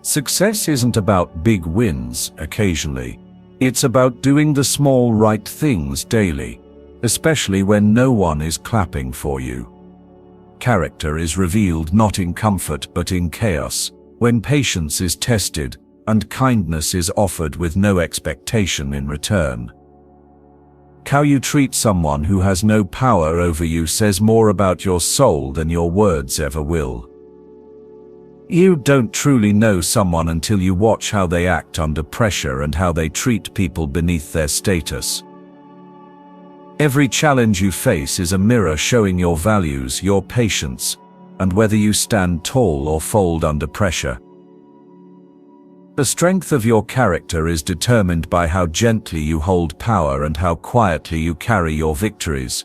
Success isn't about big wins occasionally. It's about doing the small right things daily, especially when no one is clapping for you. Character is revealed not in comfort but in chaos, when patience is tested and kindness is offered with no expectation in return. How you treat someone who has no power over you says more about your soul than your words ever will. You don't truly know someone until you watch how they act under pressure and how they treat people beneath their status. Every challenge you face is a mirror showing your values, your patience, and whether you stand tall or fold under pressure. The strength of your character is determined by how gently you hold power and how quietly you carry your victories.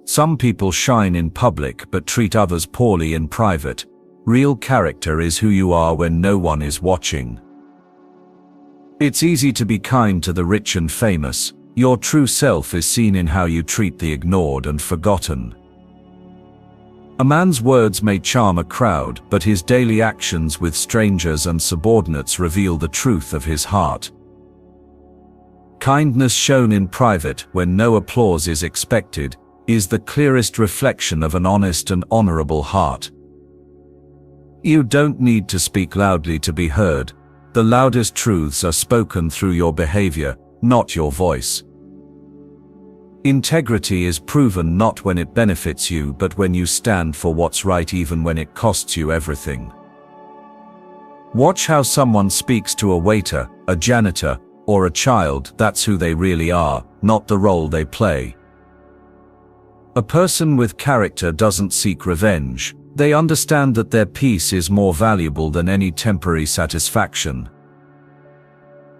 Some people shine in public but treat others poorly in private. Real character is who you are when no one is watching. It's easy to be kind to the rich and famous. Your true self is seen in how you treat the ignored and forgotten. A man's words may charm a crowd, but his daily actions with strangers and subordinates reveal the truth of his heart. Kindness shown in private, when no applause is expected, is the clearest reflection of an honest and honorable heart. You don't need to speak loudly to be heard. The loudest truths are spoken through your behavior, not your voice. Integrity is proven not when it benefits you but when you stand for what's right even when it costs you everything. Watch how someone speaks to a waiter, a janitor, or a child. That's who they really are, not the role they play. A person with character doesn't seek revenge. They understand that their peace is more valuable than any temporary satisfaction.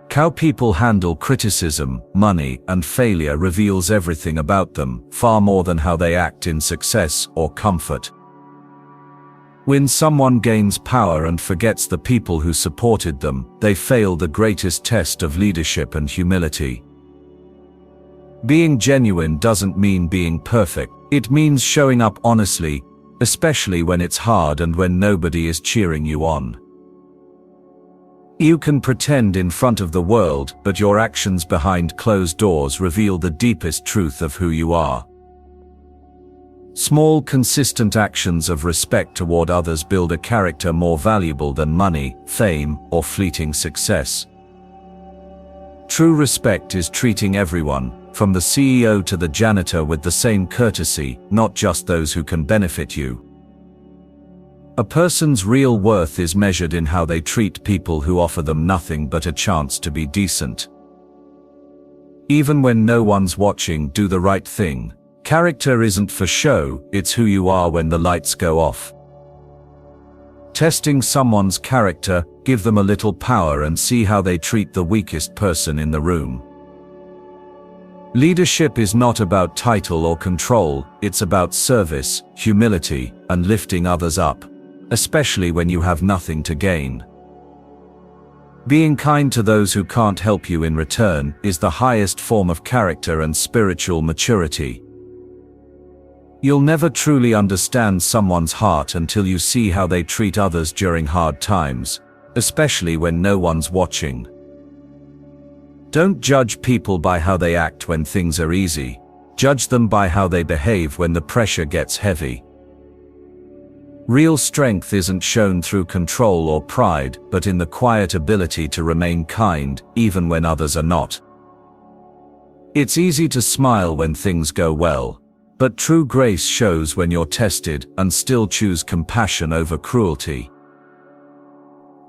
How people handle criticism, money, and failure reveals everything about them, far more than how they act in success or comfort. When someone gains power and forgets the people who supported them, they fail the greatest test of leadership and humility. Being genuine doesn't mean being perfect. It means showing up honestly, especially when it's hard and when nobody is cheering you on. You can pretend in front of the world, but your actions behind closed doors reveal the deepest truth of who you are. Small, consistent actions of respect toward others build a character more valuable than money, fame, or fleeting success. True respect is treating everyone, from the CEO to the janitor, with the same courtesy, not just those who can benefit you. A person's real worth is measured in how they treat people who offer them nothing but a chance to be decent. Even when no one's watching, do the right thing. Character isn't for show, it's who you are when the lights go off. Testing someone's character, give them a little power and see how they treat the weakest person in the room. Leadership is not about title or control, it's about service, humility, and lifting others up, especially when you have nothing to gain. Being kind to those who can't help you in return is the highest form of character and spiritual maturity. You'll never truly understand someone's heart until you see how they treat others during hard times, especially when no one's watching. Don't judge people by how they act when things are easy. Judge them by how they behave when the pressure gets heavy. Real strength isn't shown through control or pride, but in the quiet ability to remain kind, even when others are not. It's easy to smile when things go well, but true grace shows when you're tested and still choose compassion over cruelty.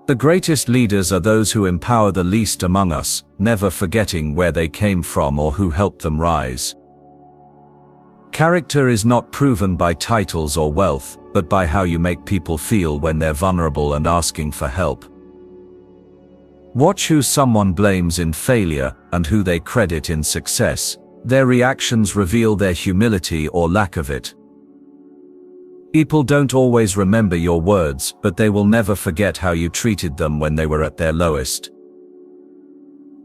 The greatest leaders are those who empower the least among us, never forgetting where they came from or who helped them rise. Character is not proven by titles or wealth, but by how you make people feel when they're vulnerable and asking for help. Watch who someone blames in failure and who they credit in success. Their reactions reveal their humility or lack of it. People don't always remember your words, but they will never forget how you treated them when they were at their lowest.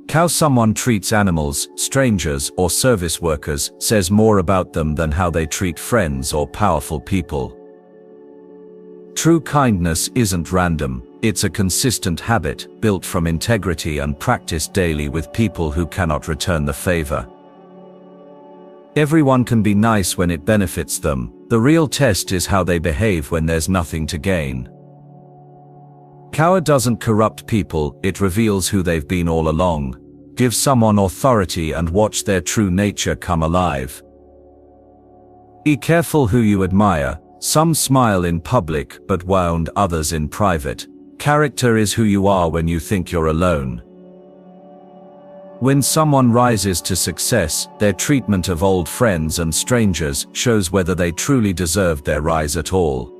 How someone treats animals, strangers, or service workers says more about them than how they treat friends or powerful people. True kindness isn't random, It's a consistent habit, built from integrity and practiced daily with people who cannot return the favor. Everyone can be nice when it benefits them. The real test is how they behave when there's nothing to gain. Power doesn't corrupt people, it reveals who they've been all along. Give someone authority and watch their true nature come alive. Be careful who you admire. Some smile in public but wound others in private. Character is who you are when you think you're alone. When someone rises to success, their treatment of old friends and strangers shows whether they truly deserved their rise at all.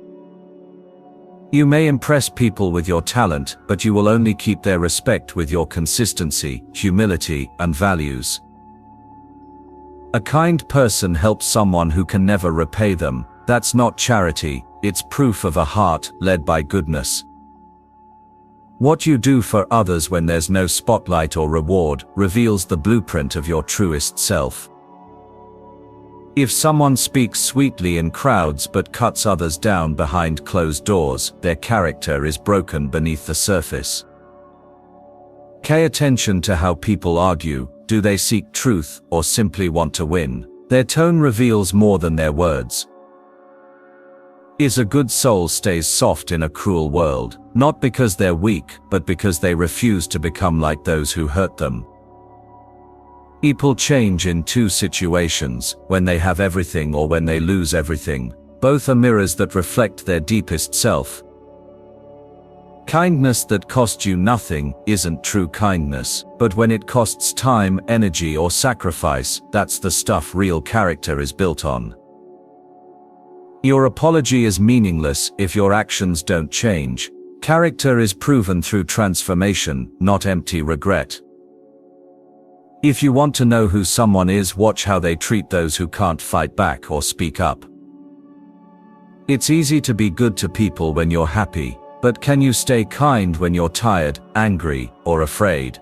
You may impress people with your talent, but you will only keep their respect with your consistency, humility, and values. A kind person helps someone who can never repay them. That's not charity, it's proof of a heart led by goodness. What you do for others when there's no spotlight or reward reveals the blueprint of your truest self. If someone speaks sweetly in crowds but cuts others down behind closed doors, their character is broken beneath the surface. Pay attention to how people argue. Do they seek truth or simply want to win? Their tone reveals more than their words. Is a good soul stays soft in a cruel world, not because they're weak, but because they refuse to become like those who hurt them. People change in two situations, when they have everything or when they lose everything. Both are mirrors that reflect their deepest self. Kindness that costs you nothing isn't true kindness, but when it costs time, energy, or sacrifice, that's the stuff real character is built on. Your apology is meaningless if your actions don't change. Character is proven through transformation, not empty regret. If you want to know who someone is, watch how they treat those who can't fight back or speak up. It's easy to be good to people when you're happy, but can you stay kind when you're tired, angry, or afraid?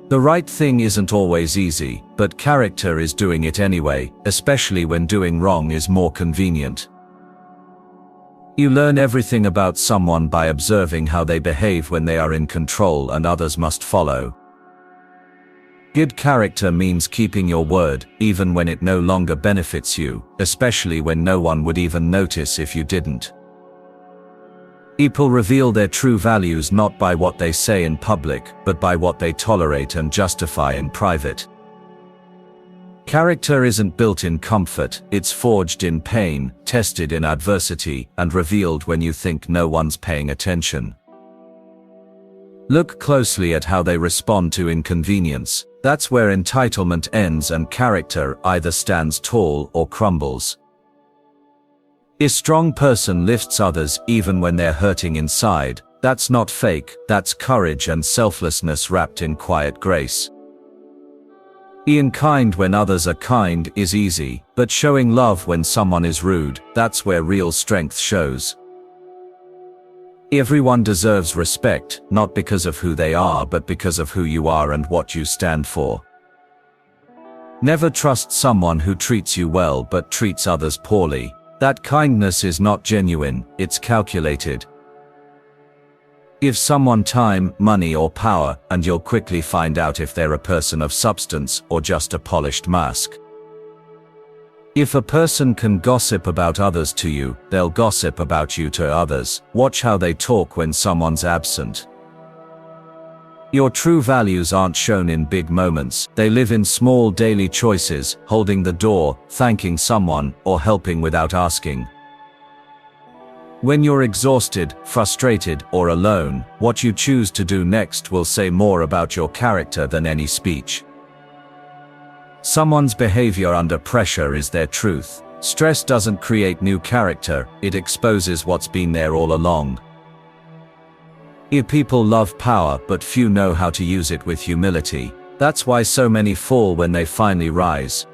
The right thing isn't always easy, but character is doing it anyway, especially when doing wrong is more convenient. You learn everything about someone by observing how they behave when they are in control and others must follow. Good character means keeping your word, even when it no longer benefits you, especially when no one would even notice if you didn't. People reveal their true values not by what they say in public, but by what they tolerate and justify in private. Character isn't built in comfort, it's forged in pain, tested in adversity, and revealed when you think no one's paying attention. Look closely at how they respond to inconvenience. That's where entitlement ends and character either stands tall or crumbles. A strong person lifts others even when they're hurting inside. That's not fake, that's courage and selflessness wrapped in quiet grace. Being kind when others are kind is easy, but showing love when someone is rude, that's where real strength shows. Everyone deserves respect, not because of who they are but because of who you are and what you stand for. Never trust someone who treats you well but treats others poorly. That kindness is not genuine, it's calculated. Give someone time, money or power, and you'll quickly find out if they're a person of substance or just a polished mask. If a person can gossip about others to you, they'll gossip about you to others. Watch how they talk when someone's absent. Your true values aren't shown in big moments, they live in small daily choices, holding the door, thanking someone, or helping without asking. When you're exhausted, frustrated, or alone, what you choose to do next will say more about your character than any speech. Someone's behavior under pressure is their truth. Stress doesn't create new character, it exposes what's been there all along. People love power, but few know how to use it with humility. That's why so many fall when they finally rise.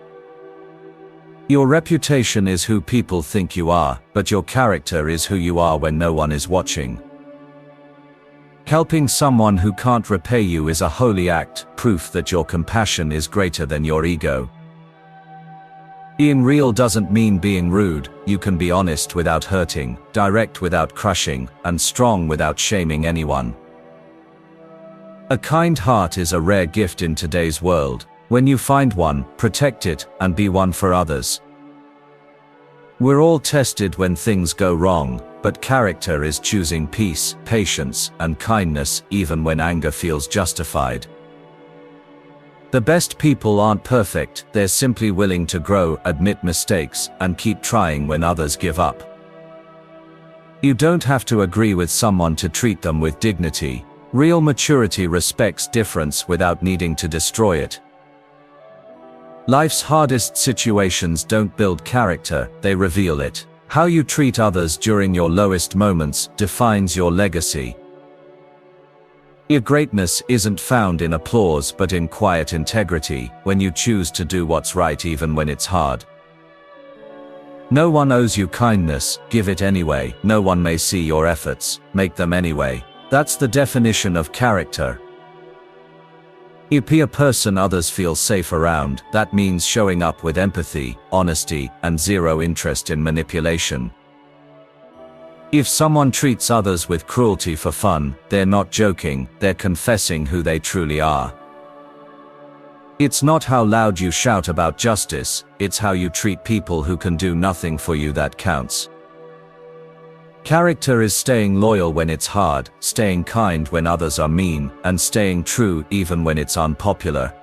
Your reputation is who people think you are, but your character is who you are when no one is watching. Helping someone who can't repay you is a holy act, proof that your compassion is greater than your ego. Being real doesn't mean being rude. You can be honest without hurting, direct without crushing, and strong without shaming anyone. A kind heart is a rare gift in today's world. When you find one, protect it, and be one for others. We're all tested when things go wrong, but character is choosing peace, patience, and kindness even when anger feels justified. The best people aren't perfect, they're simply willing to grow, admit mistakes, and keep trying when others give up. You don't have to agree with someone to treat them with dignity. Real maturity respects difference without needing to destroy it. Life's hardest situations don't build character, they reveal it. How you treat others during your lowest moments defines your legacy. Your greatness isn't found in applause but in quiet integrity, when you choose to do what's right even when it's hard. No one owes you kindness, give it anyway. No one may see your efforts, make them anyway. That's the definition of character. You be a person others feel safe around. That means showing up with empathy, honesty, and zero interest in manipulation. If someone treats others with cruelty for fun, they're not joking, they're confessing who they truly are. It's not how loud you shout about justice, it's how you treat people who can do nothing for you that counts. Character is staying loyal when it's hard, staying kind when others are mean, and staying true even when it's unpopular.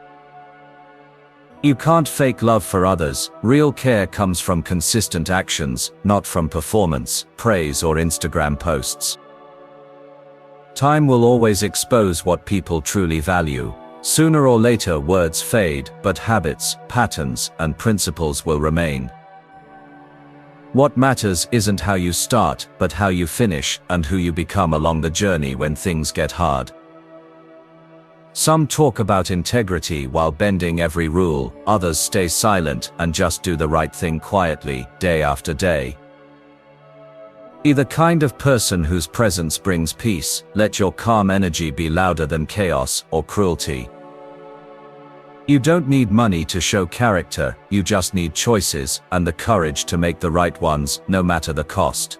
You can't fake love for others. Real care comes from consistent actions, not from performance, praise, or Instagram posts. Time will always expose what people truly value. Sooner or later words fade, but habits, patterns, and principles will remain. What matters isn't how you start, but how you finish, and who you become along the journey when things get hard. Some talk about integrity while bending every rule, others stay silent and just do the right thing quietly, day after day. Be the kind of person whose presence brings peace. Let your calm energy be louder than chaos or cruelty. You don't need money to show character, you just need choices and the courage to make the right ones, no matter the cost.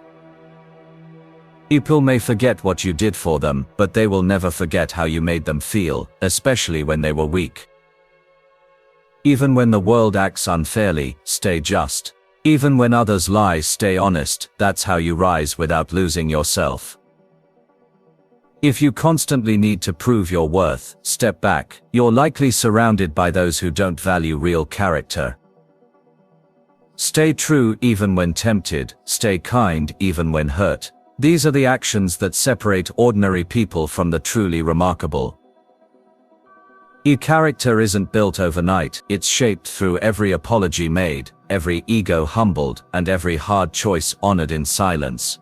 People may forget what you did for them, but they will never forget how you made them feel, especially when they were weak. Even when the world acts unfairly, stay just. Even when others lie, stay honest. That's how you rise without losing yourself. If you constantly need to prove your worth, step back. You're likely surrounded by those who don't value real character. Stay true even when tempted, stay kind even when hurt. These are the actions that separate ordinary people from the truly remarkable. Your character isn't built overnight, it's shaped through every apology made, every ego humbled, and every hard choice honored in silence.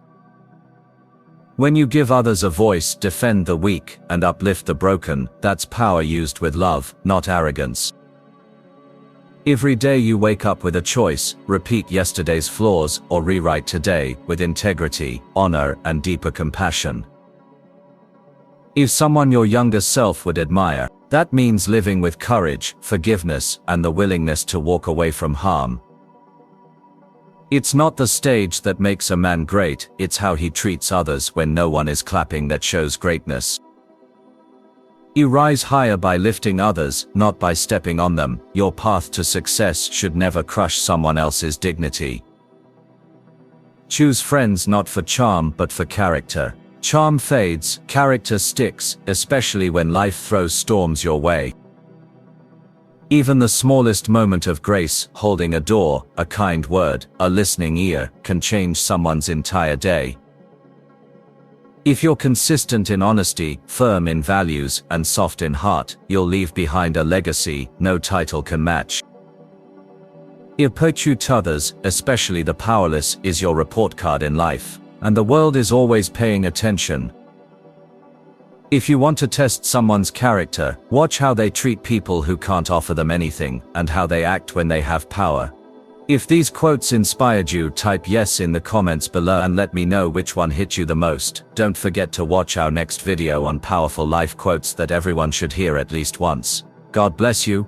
When you give others a voice, defend the weak, and uplift the broken, that's power used with love, not arrogance. Every day you wake up with a choice, repeat yesterday's flaws, or rewrite today with integrity, honor, and deeper compassion. If someone your younger self would admire, that means living with courage, forgiveness, and the willingness to walk away from harm. It's not the stage that makes a man great, it's how he treats others when no one is clapping that shows greatness. You rise higher by lifting others, not by stepping on them. Your path to success should never crush someone else's dignity. Choose friends not for charm but for character. Charm fades, character sticks, especially when life throws storms your way. Even the smallest moment of grace, holding a door, a kind word, a listening ear, can change someone's entire day. If you're consistent in honesty, firm in values, and soft in heart, you'll leave behind a legacy no title can match. Your pursuit to others, especially the powerless, is your report card in life, and the world is always paying attention. If you want to test someone's character, watch how they treat people who can't offer them anything, and how they act when they have power. If these quotes inspired you, type yes in the comments below and let me know which one hit you the most. Don't forget to watch our next video on powerful life quotes that everyone should hear at least once. God bless you.